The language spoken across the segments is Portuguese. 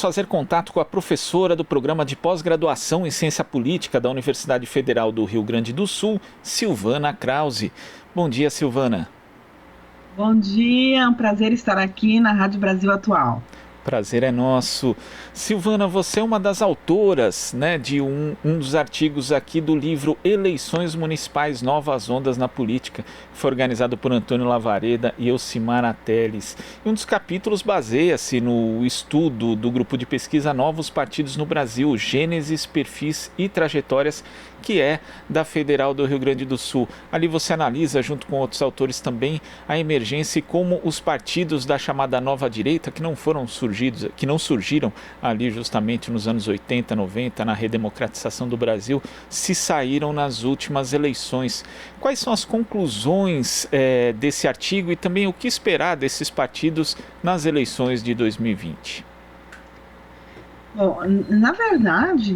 vamos fazer contato com a professora do programa de pós-graduação em Ciência Política da Universidade Federal do Rio Grande do Sul, Silvana Krause. Bom dia, Silvana. Bom dia, é um prazer estar aqui na Rádio Brasil Atual. Prazer é nosso. Silvana, você é uma das autoras, de um dos artigos aqui do livro Eleições Municipais Novas Ondas na Política, que foi organizado por Antônio Lavareda e Elcimara Teles. E um dos capítulos baseia-se no estudo do grupo de pesquisa Novos Partidos no Brasil, Gênesis, Perfis e Trajetórias, que é da Federal do Rio Grande do Sul. Ali você analisa, junto com outros autores também, a emergência e como os partidos da chamada nova direita, que não surgiram ali justamente nos anos 80, 90, na redemocratização do Brasil, se saíram nas últimas eleições. Quais são as conclusões desse artigo e também o que esperar desses partidos nas eleições de 2020? Bom, na verdade,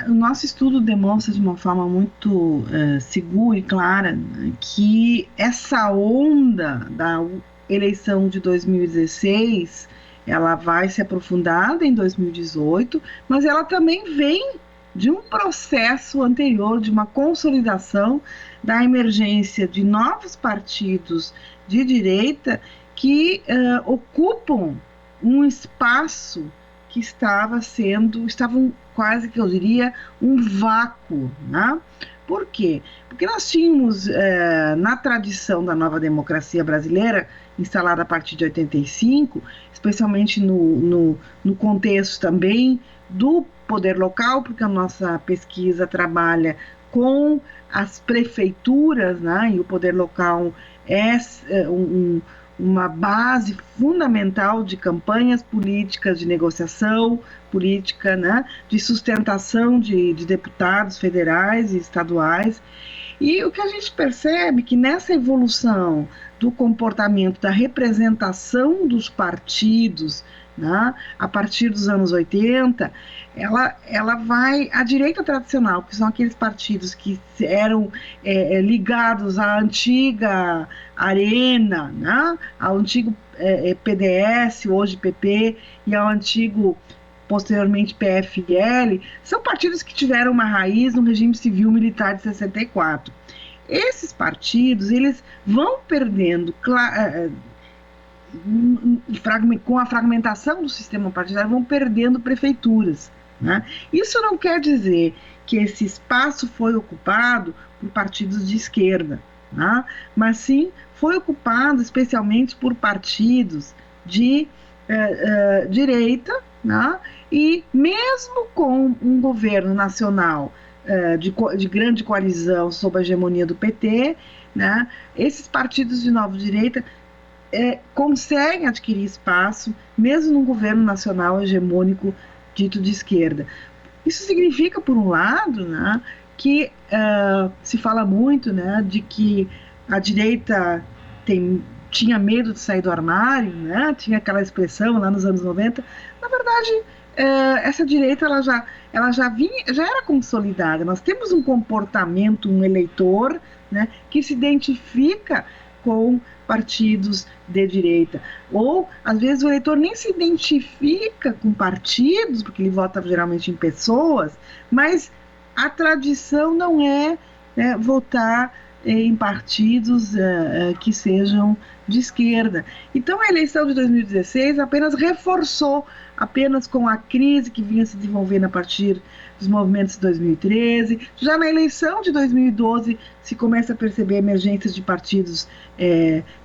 o nosso estudo demonstra de uma forma muito segura e clara que essa onda da eleição de 2016, ela vai se aprofundar em 2018, mas ela também vem de um processo anterior, de uma consolidação da emergência de novos partidos de direita que ocupam um espaço que estavam quase que eu diria um vácuo, Por quê? Porque nós tínhamos na tradição da nova democracia brasileira, instalada a partir de 85, especialmente no contexto também do poder local, porque a nossa pesquisa trabalha com as prefeituras, e o poder local é uma base fundamental de campanhas políticas, de negociação política, de sustentação de deputados federais e estaduais. E o que a gente percebe é que nessa evolução do comportamento, da representação dos partidos, a partir dos anos 80, ela vai à direita tradicional, que são aqueles partidos que eram ligados à antiga Arena, ao antigo PDS, hoje PP, e ao antigo, posteriormente, PFL, são partidos que tiveram uma raiz no regime civil-militar de 64. Esses partidos, eles vão perdendo, com a fragmentação do sistema partidário, vão perdendo prefeituras. Isso não quer dizer que esse espaço foi ocupado por partidos de esquerda, mas sim foi ocupado especialmente por partidos de direita, e mesmo com um governo nacional de grande coalizão sob a hegemonia do PT, esses partidos de nova direita conseguem adquirir espaço, mesmo num governo nacional hegemônico dito de esquerda. Isso significa, por um lado, que se fala muito de que a direita tinha medo de sair do armário, tinha aquela expressão lá nos anos 90. Na verdade, essa direita ela já era consolidada. Nós temos um comportamento, um eleitor, que se identifica com partidos de direita, ou às vezes o eleitor nem se identifica com partidos, porque ele vota geralmente em pessoas, mas a tradição não é votar em partidos que sejam de esquerda. Então a eleição de 2016 apenas reforçou, apenas com a crise que vinha se desenvolvendo a partir dos movimentos de 2013. Já na eleição de 2012 se começa a perceber emergências de partidos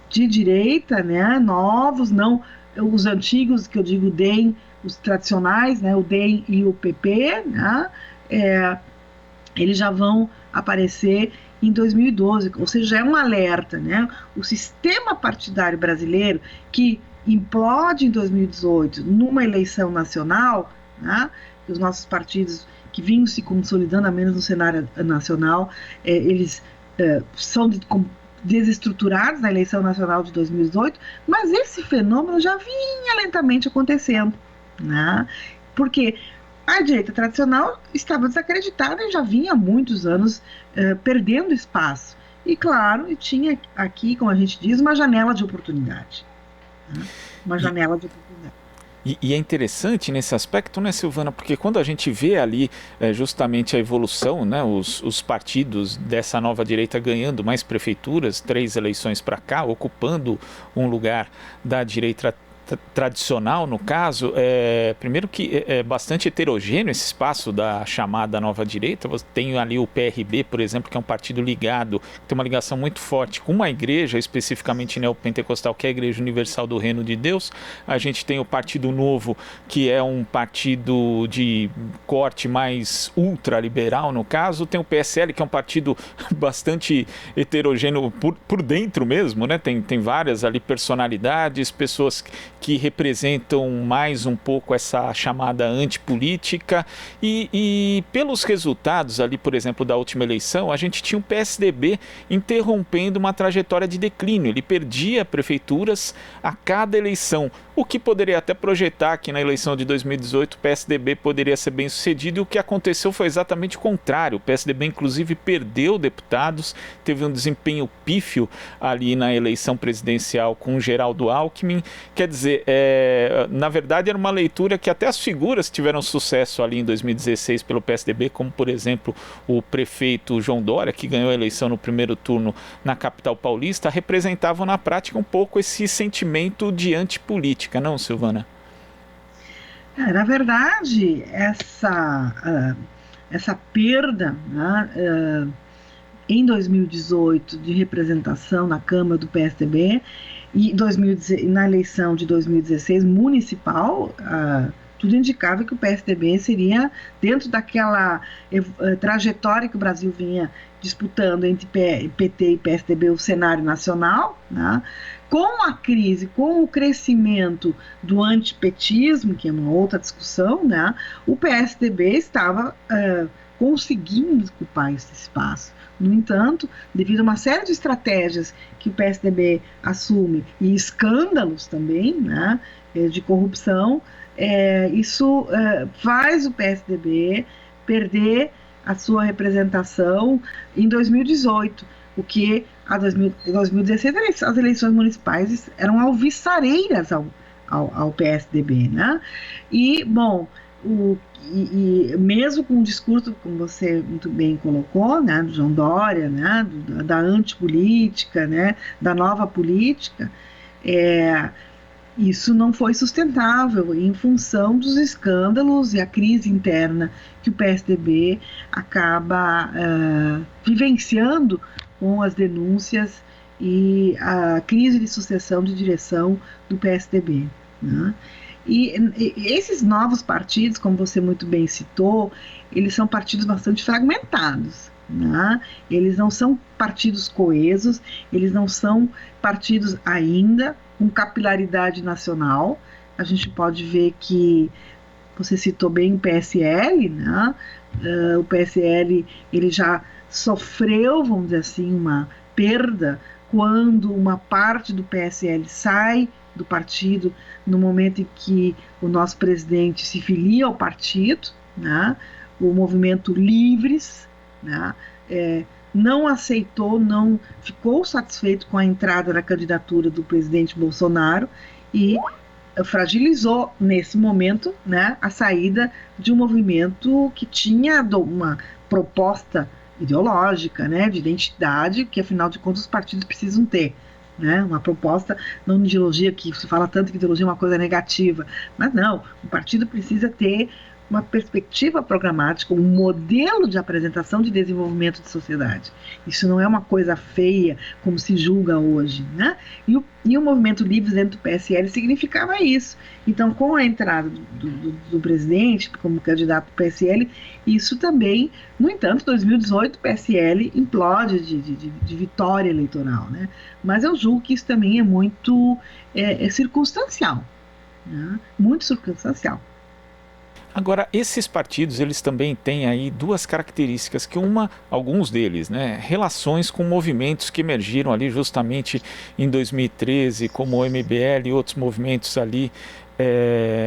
de direita, novos, não os antigos, que eu digo DEM, os tradicionais, o DEM e o PP, eles já vão aparecer em 2012, ou seja, é um alerta, O sistema partidário brasileiro, que implode em 2018 numa eleição nacional, os nossos partidos que vinham se consolidando, a menos no cenário nacional, eles são desestruturados na eleição nacional de 2018, mas esse fenômeno já vinha lentamente acontecendo, porque a direita tradicional estava desacreditada e já vinha há muitos anos perdendo espaço. E claro, tinha aqui, como a gente diz, uma janela de oportunidade. Uma janela de oportunidade. E é interessante nesse aspecto, né, Silvana, porque quando a gente vê ali justamente a evolução, né, os partidos dessa nova direita ganhando mais prefeituras, 3 eleições para cá, ocupando um lugar da direita tradicional, no caso, primeiro que é bastante heterogêneo esse espaço da chamada nova direita. Você tem ali o PRB, por exemplo, que é um partido ligado, tem uma ligação muito forte com uma igreja, especificamente neopentecostal, que é a Igreja Universal do Reino de Deus. A gente tem o Partido Novo, que é um partido de corte mais ultraliberal, no caso. Tem o PSL, que é um partido bastante heterogêneo por dentro mesmo, né? Tem várias ali personalidades, pessoas que representam mais um pouco essa chamada antipolítica e pelos resultados ali, por exemplo, da última eleição, a gente tinha o PSDB interrompendo uma trajetória de declínio. Ele perdia prefeituras a cada eleição, o que poderia até projetar que na eleição de 2018 o PSDB poderia ser bem sucedido, e o que aconteceu foi exatamente o contrário. O PSDB inclusive perdeu deputados, teve um desempenho pífio ali na eleição presidencial com o Geraldo Alckmin. Quer dizer, na verdade era uma leitura que até as figuras tiveram sucesso ali em 2016 pelo PSDB, como por exemplo o prefeito João Dória, que ganhou a eleição no primeiro turno na capital paulista, representavam na prática um pouco esse sentimento de antipolítica, não, Silvana? Na verdade, essa perda, né, em 2018 de representação na Câmara do PSDB e na eleição de 2016 municipal, tudo indicava que o PSDB seria, dentro daquela trajetória que o Brasil vinha disputando entre PT e PSDB, o cenário nacional, né? Com a crise, com o crescimento do antipetismo, que é uma outra discussão, né? O PSDB estava conseguindo ocupar esse espaço. No entanto, devido a uma série de estratégias que o PSDB assume e escândalos também, né, de corrupção, isso faz o PSDB perder a sua representação em 2018, o que em 2016 as eleições municipais eram alvissareiras ao PSDB, né? E, bom, mesmo com o discurso, como você muito bem colocou, né, do João Dória, né, da antipolítica, né, da nova política, isso não foi sustentável em função dos escândalos e a crise interna que o PSDB acaba vivenciando com as denúncias e a crise de sucessão de direção do PSDB, né? E esses novos partidos, como você muito bem citou, eles são partidos bastante fragmentados, né? Eles não são partidos coesos, eles não são partidos ainda com capilaridade nacional. A gente pode ver que você citou bem o PSL, né? O PSL ele já sofreu, vamos dizer assim, uma perda quando uma parte do PSL sai do partido no momento em que o nosso presidente se filia ao partido, né? O movimento Livres, né? Não aceitou, não ficou satisfeito com a entrada da candidatura do presidente Bolsonaro e fragilizou nesse momento, né, a saída de um movimento que tinha uma proposta ideológica, né, de identidade, que afinal de contas os partidos precisam ter, né, uma proposta, não de ideologia, que se fala tanto que ideologia é uma coisa negativa, mas não, o partido precisa ter uma perspectiva programática, um modelo de apresentação de desenvolvimento de sociedade. Isso não é uma coisa feia, como se julga hoje, né? E o movimento Livres dentro do PSL significava isso. Então, com a entrada do presidente como candidato do PSL, isso também, no entanto, em 2018 o PSL implode de vitória eleitoral, né? Mas eu julgo que isso também é muito circunstancial, né? Muito circunstancial. Agora, esses partidos, eles também têm aí duas características, que alguns deles, né, relações com movimentos que emergiram ali justamente em 2013, como o MBL e outros movimentos ali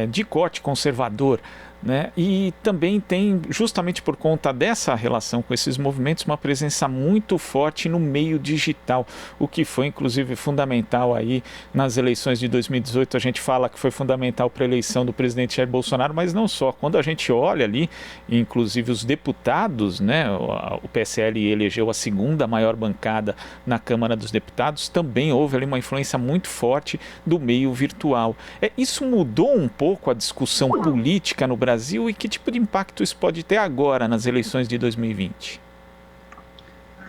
de corte conservador né? E também tem, justamente por conta dessa relação com esses movimentos, uma presença muito forte no meio digital, o que foi inclusive fundamental aí nas eleições de 2018. A gente fala que foi fundamental para a eleição do presidente Jair Bolsonaro, mas não só. Quando a gente olha ali, inclusive os deputados, né? O PSL elegeu a segunda maior bancada na Câmara dos Deputados, também houve ali uma influência muito forte do meio virtual. Isso mudou um pouco a discussão política no Brasil, e que tipo de impacto isso pode ter agora nas eleições de 2020?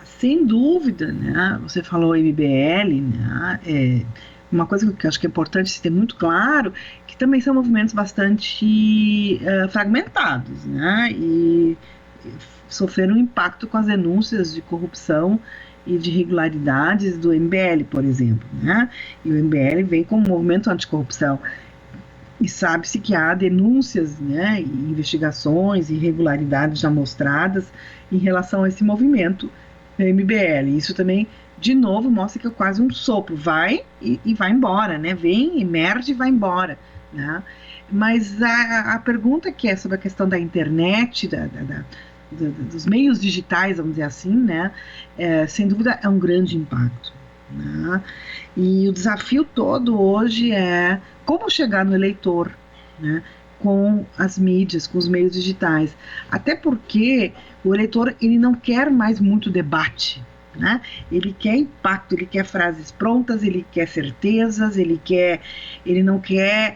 Sem dúvida, né? Você falou MBL, né? Uma coisa que eu acho que é importante se ter muito claro, que também são movimentos bastante fragmentados, né? E sofreram impacto com as denúncias de corrupção e de irregularidades do MBL, por exemplo, né? E o MBL vem como movimento anticorrupção. E sabe-se que há denúncias, né, e investigações e irregularidades já mostradas em relação a esse movimento MBL. Isso também, de novo, mostra que é quase um sopro. Vai e vai embora, né? Vem, emerge e vai embora, né? Mas a pergunta que é sobre a questão da internet, dos meios digitais, vamos dizer assim, né? Sem dúvida é um grande impacto, né? E o desafio todo hoje é como chegar no eleitor, né, com as mídias, com os meios digitais. Até porque o eleitor ele não quer mais muito debate, né? Ele quer impacto, ele quer frases prontas, ele quer certezas, ele não quer,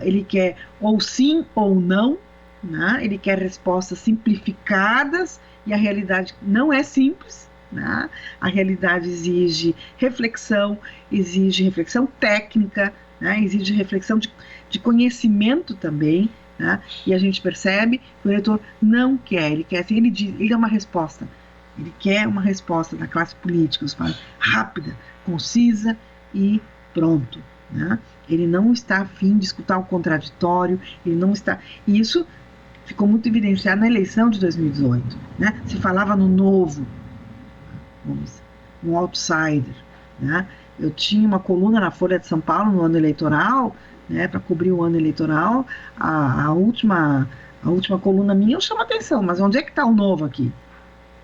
ele quer ou sim ou não, né? Ele quer respostas simplificadas, e a realidade não é simples. Né? A realidade exige reflexão técnica, né? Exige reflexão de conhecimento também, né? E a gente percebe que o eleitor não quer, ele quer, assim, ele dá uma resposta, ele quer uma resposta da classe política, rápida, concisa e pronto, né? Ele não está a fim de escutar o contraditório, ele não está, e isso ficou muito evidenciado na eleição de 2018, né? Se falava no novo, um outsider, né? Eu tinha uma coluna na Folha de São Paulo no ano eleitoral, né, para cobrir o ano eleitoral. A última coluna minha eu chamo a atenção, mas onde é que está o novo aqui?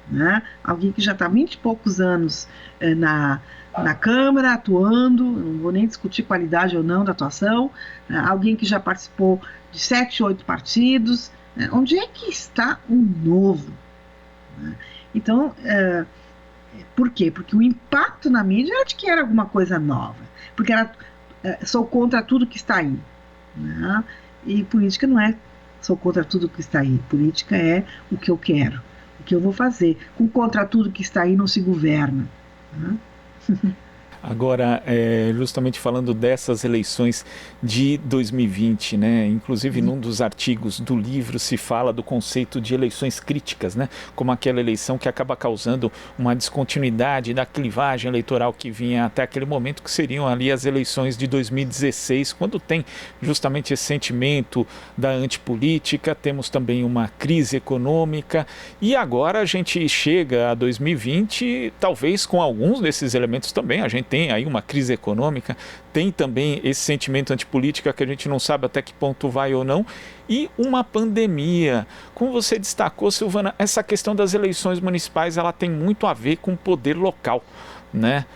Né? Alguém que já está há 20 e poucos anos na Câmara, atuando, não vou nem discutir qualidade ou não da atuação, né? Alguém que já participou de 7, 8 partidos, né? Onde é que está o novo? Né? Então, por quê? Porque o impacto na mídia era de que era alguma coisa nova. Porque sou contra tudo que está aí. Né? E política não é sou contra tudo que está aí. Política é o que eu quero, o que eu vou fazer. Contra tudo que está aí não se governa. Né? Agora, justamente falando dessas eleições de 2020, né? Inclusive num dos artigos do livro se fala do conceito de eleições críticas, né? Como aquela eleição que acaba causando uma descontinuidade da clivagem eleitoral que vinha até aquele momento, que seriam ali as eleições de 2016, quando tem justamente esse sentimento da antipolítica, temos também uma crise econômica, e agora a gente chega a 2020, talvez com alguns desses elementos também. A gente tem aí uma crise econômica, tem também esse sentimento antipolítica que a gente não sabe até que ponto vai ou não, e uma pandemia. Como você destacou, Silvana, essa questão das eleições municipais, ela tem muito a ver com o poder local, né?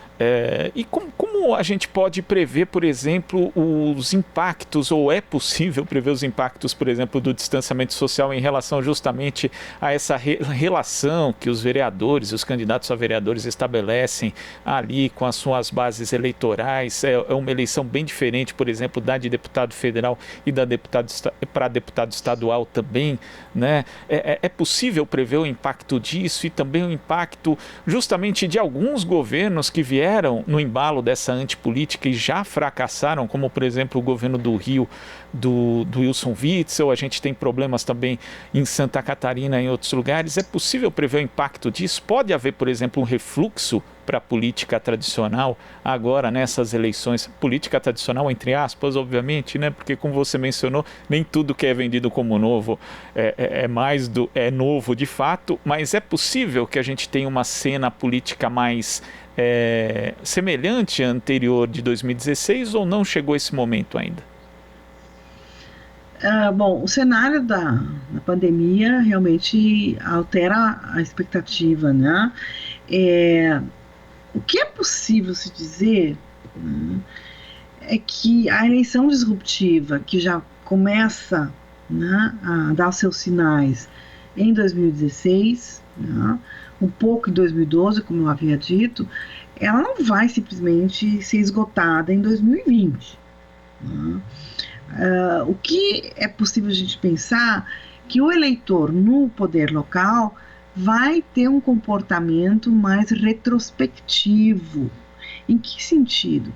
E como a gente pode prever, por exemplo, os impactos, ou é possível prever os impactos, por exemplo, do distanciamento social em relação justamente a essa relação que os vereadores, os candidatos a vereadores estabelecem ali com as suas bases eleitorais? É uma eleição bem diferente, por exemplo, da de deputado federal e da para deputado estadual também, né? É possível prever o impacto disso, e também o impacto justamente de alguns governos que vieram no embalo dessa antipolítica e já fracassaram, como por exemplo o governo do Rio, do Wilson Witzel. A gente tem problemas também em Santa Catarina e em outros lugares. É possível prever o impacto disso? Pode haver, por exemplo, um refluxo para a política tradicional agora nessas eleições? Política tradicional entre aspas, obviamente, né? Porque, como você mencionou, nem tudo que é vendido como novo é novo de fato, mas é possível que a gente tenha uma cena política mais semelhante à anterior de 2016, ou não chegou esse momento ainda? Bom, o cenário da pandemia realmente altera a expectativa, né? O que é possível se dizer, né, é que a eleição disruptiva, que já começa, né, a dar seus sinais em 2016, né, um pouco em 2012, como eu havia dito, ela não vai simplesmente ser esgotada em 2020. Né? O que é possível a gente pensar que o eleitor no poder local vai ter um comportamento mais retrospectivo. Em que sentido?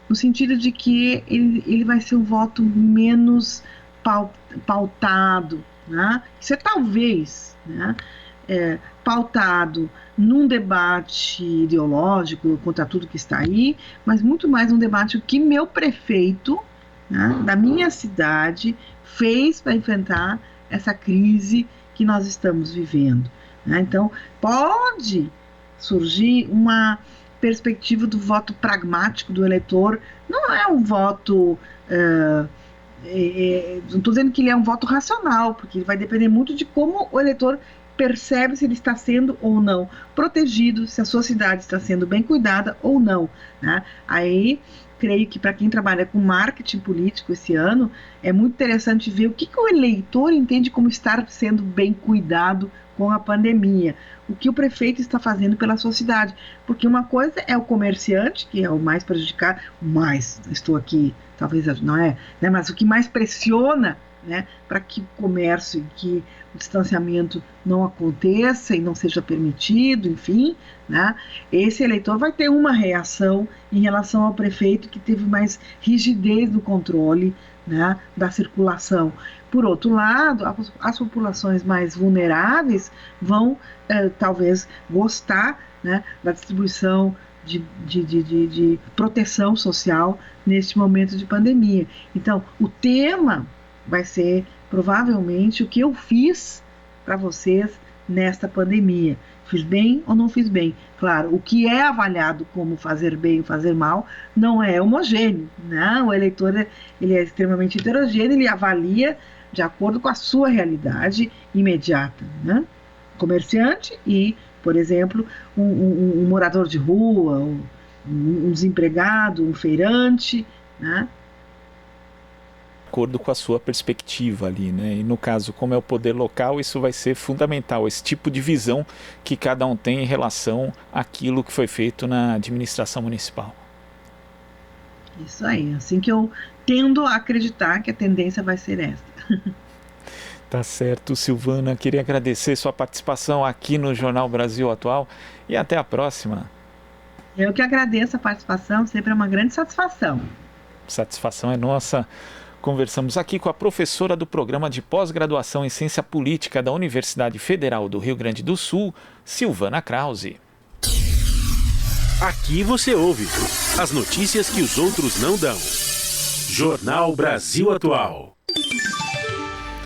No sentido de que ele vai ser um voto menos pautado, né? Isso é talvez, né, pautado num debate ideológico contra tudo que está aí, mas muito mais um debate o que meu prefeito, né, da minha cidade fez para enfrentar essa crise que nós estamos vivendo. Né? Então, pode surgir uma perspectiva do voto pragmático do eleitor. Não é um voto... não estou dizendo que ele é um voto racional, porque vai depender muito de como o eleitor percebe se ele está sendo ou não protegido, se a sua cidade está sendo bem cuidada ou não. Né? Aí, creio que para quem trabalha com marketing político esse ano, é muito interessante ver o que o eleitor entende como estar sendo bem cuidado com a pandemia, o que o prefeito está fazendo pela sua cidade, porque uma coisa é o comerciante, que é o mais prejudicado, estou aqui, talvez não é, né, mas o que mais pressiona, né, para que o comércio, que o distanciamento não aconteça e não seja permitido, enfim, né, esse eleitor vai ter uma reação em relação ao prefeito que teve mais rigidez no controle, né, da circulação. Por outro lado, as populações mais vulneráveis vão talvez gostar, né, da distribuição de proteção social neste momento de pandemia. Então, o tema vai ser provavelmente o que eu fiz para vocês nesta pandemia. Fiz bem ou não fiz bem? Claro, o que é avaliado como fazer bem ou fazer mal não é homogêneo, né? O eleitor ele é extremamente heterogêneo, ele avalia de acordo com a sua realidade imediata, né? Comerciante e, por exemplo, um morador de rua, um desempregado, um feirante, né? De acordo com a sua perspectiva ali, né? E no caso, como é o poder local, isso vai ser fundamental, esse tipo de visão que cada um tem em relação àquilo que foi feito na administração municipal. Isso aí, assim que eu tendo a acreditar que a tendência vai ser essa. Tá certo, Silvana. Queria agradecer sua participação aqui no Jornal Brasil Atual e até a próxima. Eu que agradeço a participação, sempre é uma grande satisfação. Satisfação é nossa. Conversamos aqui com a professora do Programa de Pós-Graduação em Ciência Política da Universidade Federal do Rio Grande do Sul, Silvana Krause. Aqui você ouve as notícias que os outros não dão. Jornal Brasil Atual.